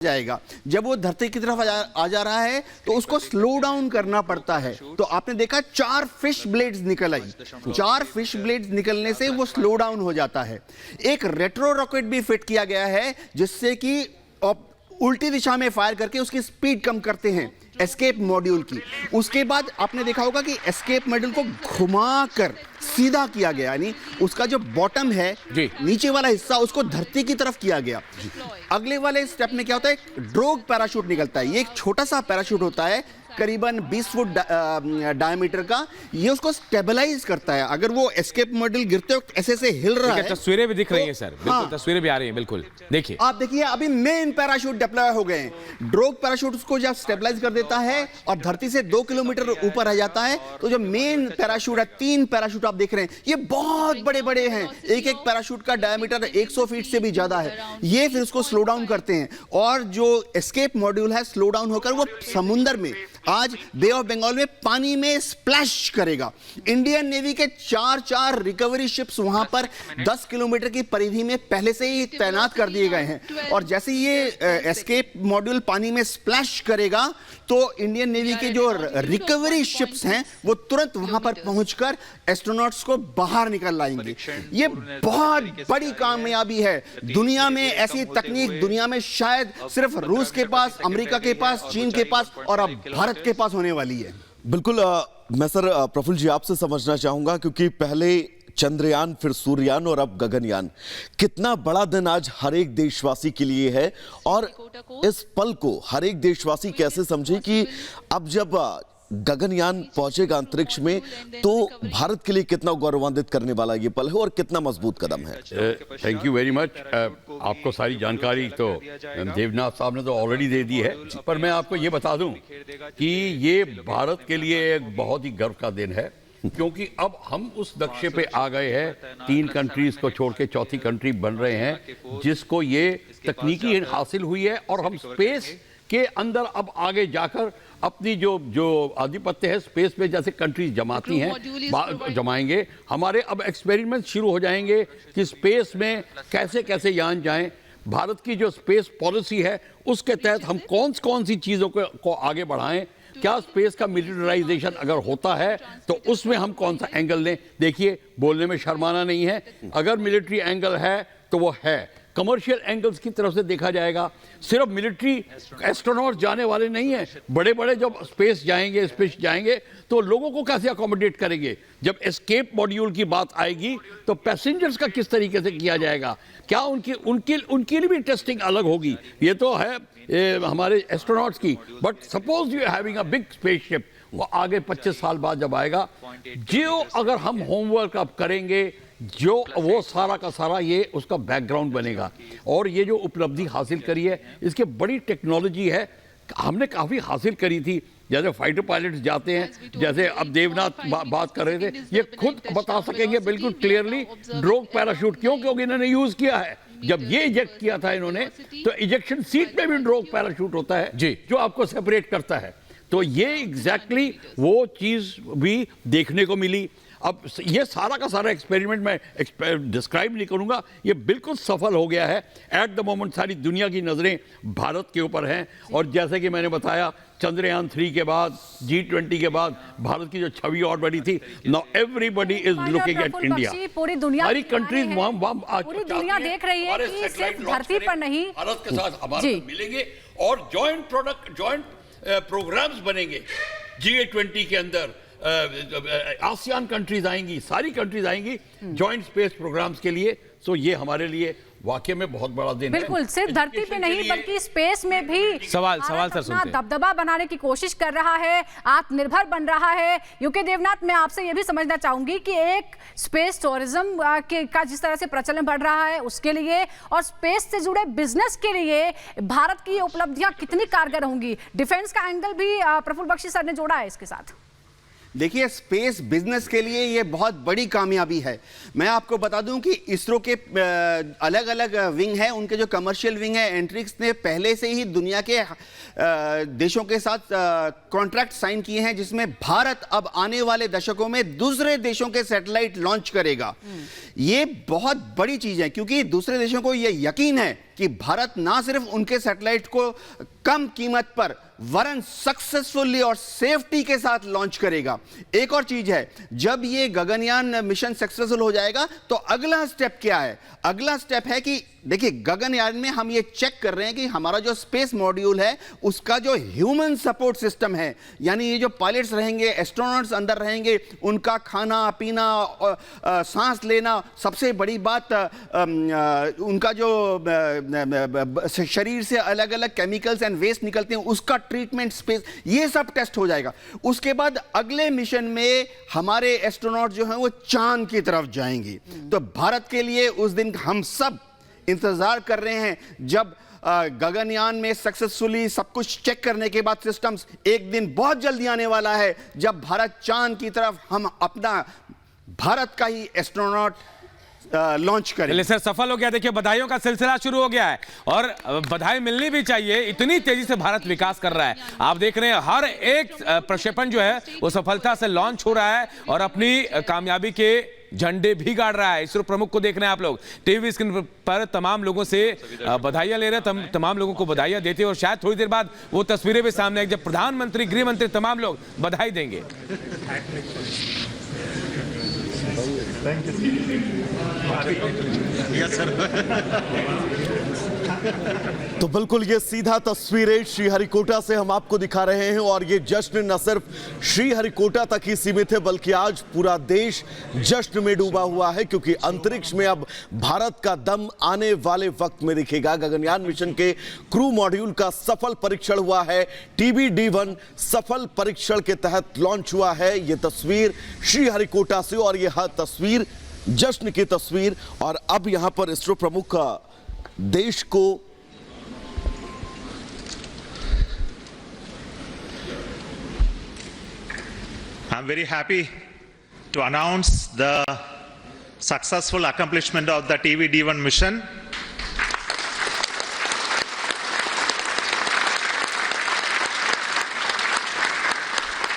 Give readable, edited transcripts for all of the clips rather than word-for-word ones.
जाएगा। जब वो धरती की तरफ आ जा रहा है तो उसको स्लो डाउन करना पड़ता है। तो आपने देखा 4 फिश ब्लेड्स निकल आई। 4 फिश ब्लेड्स निकलने से वो स्लो डाउन हो जाता है। एक रेट्रो रॉकेट भी फिट किया गया है जिससे कि उल्टी दिशा में फायर करके उसकी स्पीड कम करते हैं एस्केप मॉड्यूल की। उसके बाद आपने देखा होगा कि एस्केप मॉड्यूल को घुमाकर सीधा किया गया, यानी उसका जो बॉटम है नीचे वाला हिस्सा उसको धरती की तरफ किया गया। अगले वाले स्टेप में क्या होता है, ड्रोग पैराशूट निकलता है। ये एक छोटा सा पैराशूट होता है करीबन 20 फुट डायमीटर का। ये उसको स्टेबलाइज करता है। अगर वो एस्केप मॉड्यूल गिरते वक्त ऐसे से हिल रहा है, तस्वीरें भी दिख रही हैं सर, बिल्कुल तस्वीरें भी आ रही हैं, बिल्कुल देखिए। आप देखिए अभी मेन पैराशूट डिप्लॉय हो गए हैं। ड्रोग पैराशूट उसको जब स्टेबलाइज कर देता है और धरती से 2 किलोमीटर ऊपर आ जाता है तो जो मेन पैराशूट है, 3 पैराशूट आप देख रहे हैं, ये बहुत बड़े बड़े हैं। एक एक पैराशूट का डायमीटर 100 फीट से भी ज्यादा है। ये फिर उसको स्लो डाउन करते हैं और जो एस्केप मॉड्यूल है स्लो डाउन होकर वो समुद्र में, आज बे ऑफ बंगाल में पानी में स्प्लैश करेगा। इंडियन नेवी के 4 रिकवरी शिप्स वहां पर 10 किलोमीटर की परिधि में पहले से ही तैनात कर दिए गए हैं और जैसे ये एस्केप मॉड्यूल पानी में स्प्लैश करेगा तो इंडियन नेवी के जो रिकवरी शिप्स हैं वो तुरंत वहां पर पहुंचकर एस्ट्रोनॉट्स को बाहर निकल लाएंगे। ये बहुत बड़ी कामयाबी है। दुनिया में ऐसी तकनीक दुनिया में शायद सिर्फ रूस के पास, अमेरिका के पास, चीन के पास और अब भारत के पास होने वाली है। बिल्कुल। मैं सर प्रफुल्ल जी आपसे समझना चाहूंगा, क्योंकि पहले चंद्रयान, फिर सूर्ययान और अब गगनयान, कितना बड़ा दिन आज हर एक देशवासी के लिए है और इस पल को हर एक देशवासी कैसे समझे कि अब जब गगनयान पहुंचेगा अंतरिक्ष में तो भारत के लिए कितना गौरवान्वित करने वाला ये पल है और कितना मजबूत कदम है। Thank you very much. आपको सारी जानकारी तो देवनाथ साहब ने तो ऑलरेडी दे दी है, पर मैं आपको ये बता दूं कि ये भारत के लिए एक बहुत ही गर्व का दिन है, क्योंकि अब हम उस नक्शे पे आ गए हैं। 3 कंट्रीज को छोड़ के चौथी कंट्री बन रहे हैं जिसको ये तकनीकी हासिल हुई है और हम स्पेस के अंदर अब आगे जाकर अपनी जो आधिपत्य है स्पेस में, जैसे कंट्रीज जमाती हैं जमाएंगे। हमारे अब एक्सपेरिमेंट शुरू हो जाएंगे कि स्पेस में कैसे कैसे यान जाएं। भारत की जो स्पेस पॉलिसी है उसके तहत हम कौन सी चीज़ों को आगे बढ़ाएं। क्या स्पेस का मिलिटराइजेशन अगर होता है तो उसमें हम कौन सा एंगल लें। देखिए, बोलने में शर्माना नहीं है। अगर मिलिट्री एंगल है तो वो है, कमर्शियल एंगल्स की तरफ से देखा जाएगा। सिर्फ मिलिट्री एस्ट्रोनॉट जाने वाले नहीं हैं, बड़े बड़े जब स्पेस जाएंगे तो लोगों को कैसे अकोमोडेट करेंगे। जब एस्केप मॉड्यूल की बात आएगी तो पैसेंजर्स का किस तरीके से किया जाएगा, क्या उनकी लिए भी टेस्टिंग अलग होगी। ये तो है हमारे एस्ट्रोनॉट्स की, but suppose you having a big spaceship, वो आगे 25 साल बाद जब आएगा, जो अगर हम होमवर्क अब करेंगे, जो वो सारा का सारा ये उसका बैकग्राउंड बनेगा। और ये जो उपलब्धि हासिल करी है इसकी बड़ी टेक्नोलॉजी है, हमने काफ़ी हासिल करी थी। जैसे फाइटर पायलट्स जाते हैं, जैसे अब देवनाथ बात कर रहे थे, ये खुद बता सकेंगे बिल्कुल क्लियरली ड्रोग पैराशूट क्योंकि इन्होंने यूज़ किया है। जब ये इजेक्ट किया था इन्होंने तो इजेक्शन सीट में भी ड्रोग पैराशूट होता है जी, जो आपको सेपरेट करता है। तो ये एग्जैक्टली वो चीज़ भी देखने को मिली। अब ये सारा का सारा एक्सपेरिमेंट मैं डिस्क्राइब नहीं करूंगा, ये बिल्कुल सफल हो गया है। एट द मोमेंट सारी दुनिया की नज़रें भारत के ऊपर हैं और जैसे कि मैंने बताया, चंद्रयान 3 के बाद, G20 के बाद भारत की जो छवि और बड़ी थी, now everybody is looking at India. पूरी दुनिया, सारी कंट्रीज पूरी दुनिया देख रही है कि सिर्फ धरती पर नहीं, भारत के साथ हमारे मिलेंगे और जॉइंट प्रोग्राम्स बनेंगे। G20 के अंदर आसियान कंट्रीज आएंगी, सारी कंट्रीज आएंगी जॉइंट स्पेस प्रोग्राम्स के लिए। सो ये हमारे लिए वाकई में बहुत बड़ा दिन है। बिल्कुल, सिर्फ धरती पे नहीं बल्कि स्पेस में भी सवाल सर सुनते हैं। दबदबा बनाने की कोशिश कर रहा है, आत्मनिर्भर बन रहा है। यूके देवनाथ, मैं आपसे ये भी समझना चाहूंगी कि एक स्पेस टूरिज्म का जिस तरह से प्रचलन बढ़ रहा है उसके लिए और स्पेस से जुड़े बिजनेस के लिए भारत की उपलब्धियां कितनी कारगर होंगी। डिफेंस का एंगल भी प्रफुल्ल बख्शी सर ने जोड़ा है इसके साथ। देखिए, स्पेस बिजनेस के लिए ये बहुत बड़ी कामयाबी है। मैं आपको बता दूं कि इसरो के अलग अलग विंग है, उनके जो कमर्शियल विंग है, एंट्रिक्स ने पहले से ही दुनिया के देशों के साथ कॉन्ट्रैक्ट साइन किए हैं जिसमें भारत अब आने वाले दशकों में दूसरे देशों के सैटेलाइट लॉन्च करेगा। ये बहुत बड़ी चीज है क्योंकि दूसरे देशों को ये यकीन है कि भारत ना सिर्फ उनके सैटेलाइट को कम कीमत पर वरन सक्सेसफुली और सेफ्टी के साथ लॉन्च करेगा। एक और चीज है, जब ये गगनयान मिशन सक्सेसफुल हो जाएगा तो अगला स्टेप क्या है? अगला स्टेप है कि देखिए, गगनयान में हम ये चेक कर रहे हैं कि हमारा जो स्पेस मॉड्यूल है उसका जो ह्यूमन सपोर्ट सिस्टम है, यानी ये जो पायलट्स रहेंगे, एस्ट्रोनॉट्स अंदर रहेंगे, उनका खाना पीना, सांस लेना, सबसे बड़ी बात उनका जो शरीर से अलग अलग केमिकल्स एंड वेस्ट निकलते हैं उसका ट्रीटमेंट, स्पेस, ये सब टेस्ट हो जाएगा। उसके बाद अगले मिशन में हमारे एस्ट्रोनॉट जो हैं वो चांद की तरफ जाएंगे। तो भारत के लिए उस दिन हम सब इंतजार कर रहे हैं जब गगनयान में सक्सेसफुली सब कुछ चेक करने के बाद सिस्टम्स, एक दिन बहुत जल्दी आने वाला है जब भारत चांद की तरफ हम अपना भारत का ही एस्ट्रोनॉट लॉन्च करें। सर सफल हो गया। देखिए, बधाइयों का सिलसिला शुरू हो गया है और बधाई मिलनी भी चाहिए, इतनी तेजी से भारत विकास कर रहा है। आप देख रहे हैं हर एक प्रक्षेपण जो है वो सफलता से लॉन्च हो रहा है और अपनी कामयाबी के झंडे भी गाड़ रहा है। इसरो प्रमुख को देख रहे हैं आप लोग टीवी स्क्रीन पर, तमाम लोगों से बधाइयां ले रहे हैं, तमाम लोगों को बधाइयां देते हैं और शायद थोड़ी देर बाद वो तस्वीरें भी सामने आएंगी जब प्रधानमंत्री, गृह मंत्री, तमाम लोग बधाई देंगे। तो बिल्कुल ये सीधा तस्वीरें श्रीहरिकोटा से हम आपको दिखा रहे हैं और ये जश्न न सिर्फ श्रीहरिकोटा तक ही सीमित है बल्कि आज पूरा देश जश्न में डूबा हुआ है, क्योंकि अंतरिक्ष में अब भारत का दम आने वाले वक्त में दिखेगा। गगनयान मिशन के क्रू मॉड्यूल का सफल परीक्षण हुआ है, TBD-1 सफल परीक्षण के तहत लॉन्च हुआ है। ये तस्वीर श्रीहरिकोटा से और यह तस्वीर जश्न की तस्वीर। और अब यहां पर इसरो प्रमुख का देश को I'm very happy to announce the successful accomplishment of the TBD-1 mission.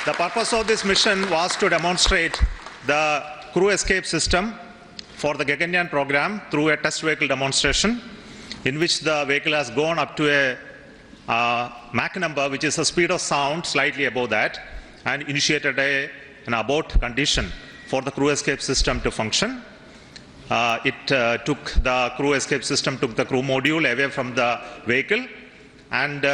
The purpose of this mission was to demonstrate the crew escape system for the Gaganyaan program through a test vehicle demonstration in which the vehicle has gone up to a Mach number, which is the speed of sound, slightly above that, and initiated an abort condition for the crew escape system to function. The crew escape system took the crew module away from the vehicle, and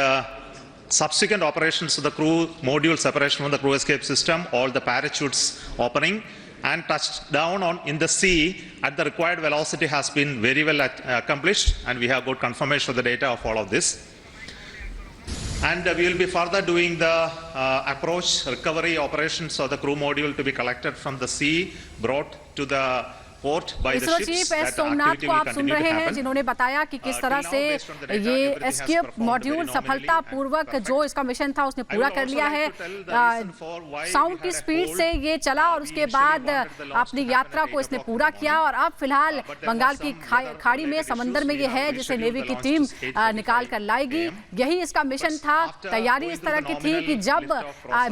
subsequent operations of the crew module separation from the crew escape system, all the parachutes opening, and touched down in the sea at the required velocity has been very well accomplished, and we have got confirmation of the data of all of this. And we will be further doing the approach recovery operations of the crew module to be collected from the sea, brought to the port by the ISRO ships. Chief That S Somnath activity को will आप सुन continue to रहे हैं, happen. जिन्होंने बताया कि किस तरह से ये एस्केप मॉड्यूल सफलतापूर्वक जो इसका मिशन था उसने पूरा कर लिया है। साउंड की स्पीड से ये चला और उसके बाद अपनी यात्रा को इसने पूरा किया और अब फिलहाल बंगाल की खाड़ी में, समंदर में ये है जिसे नेवी की टीम निकाल कर लाएगी। यही इसका मिशन था। तैयारी इस तरह की थी कि जब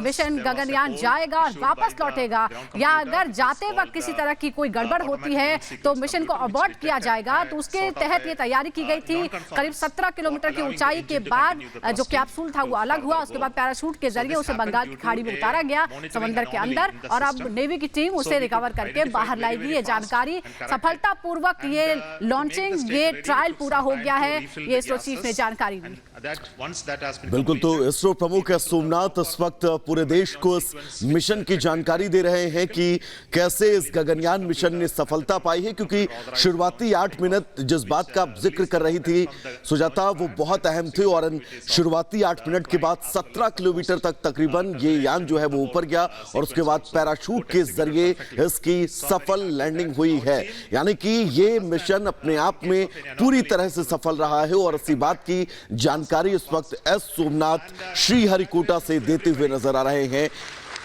मिशन गगनयान जाएगा और वापस लौटेगा या अगर जाते वक्त किसी तरह की कोई गड़बड़ होती है तो मिशन को अबॉर्ट किया जाएगा। तो उसके तहत ये तैयारी की गई थी। करीब 17 किलोमीटर की ऊंचाई के बाद जो कैप्सूल था वो अलग हुआ, उसके बाद पैराशूट के जरिए उसे बंगाल की खाड़ी में उतारा गया समंदर के अंदर और अब नेवी की टीम उसे रिकवर करके बाहर लाएगी। ये जानकारी सफलतापूर्वक ये लॉन्चिंग, ये ट्रायल पूरा हो गया है, ये इसरो चीफ ने जानकारी दी। बिल्कुल, तो इसरो प्रमुख एस सोमनाथ इस वक्त पूरे देश को इस मिशन की जानकारी दे रहे हैं कि कैसे इस गगनयान मिशन ने सफलता पाई है, क्योंकि शुरुआती 8 मिनट जिस बात का आप जिक्र कर रही थी सुजाता, वो बहुत अहम थे और इन शुरुआती 8 मिनट के बाद 17 किलोमीटर तक तकरीबन ये यान जो है वो ऊपर गया और उसके बाद पैराशूट के जरिए इसकी सफल लैंडिंग हुई है। यानी कि ये मिशन अपने आप में पूरी तरह से सफल रहा है और इसी बात की जानकारी इस वक्त एस सोमनाथ श्रीहरिकोटा से देते हुए नजर आ रहे हैं।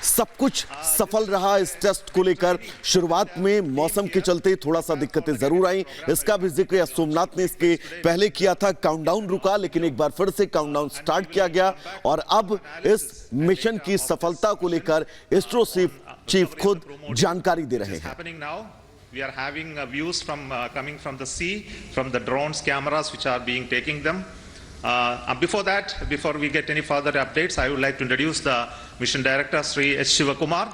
सब कुछ सफल रहा इस टेस्ट को लेकर। शुरुआत में मौसम के चलते थोड़ा सा दिक्कतें जरूर आई, इसका भी जिक्र एस सोमनाथ ने इसके पहले किया था। काउंटडाउन रुका, लेकिन एक बार फिर से काउंटडाउन स्टार्ट किया गया और अब इस मिशन की सफलता को लेकर इसरो चीफ खुद जानकारी दे रहे हैं। We are having views from coming from the sea, from the drones, cameras which are being taking them. Before that, before we get any further updates, I would like to introduce the mission director, Sri H. Shivakumar,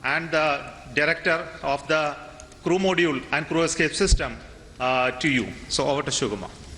and the director of the crew module and crew escape system to you. So over to Shivakumar.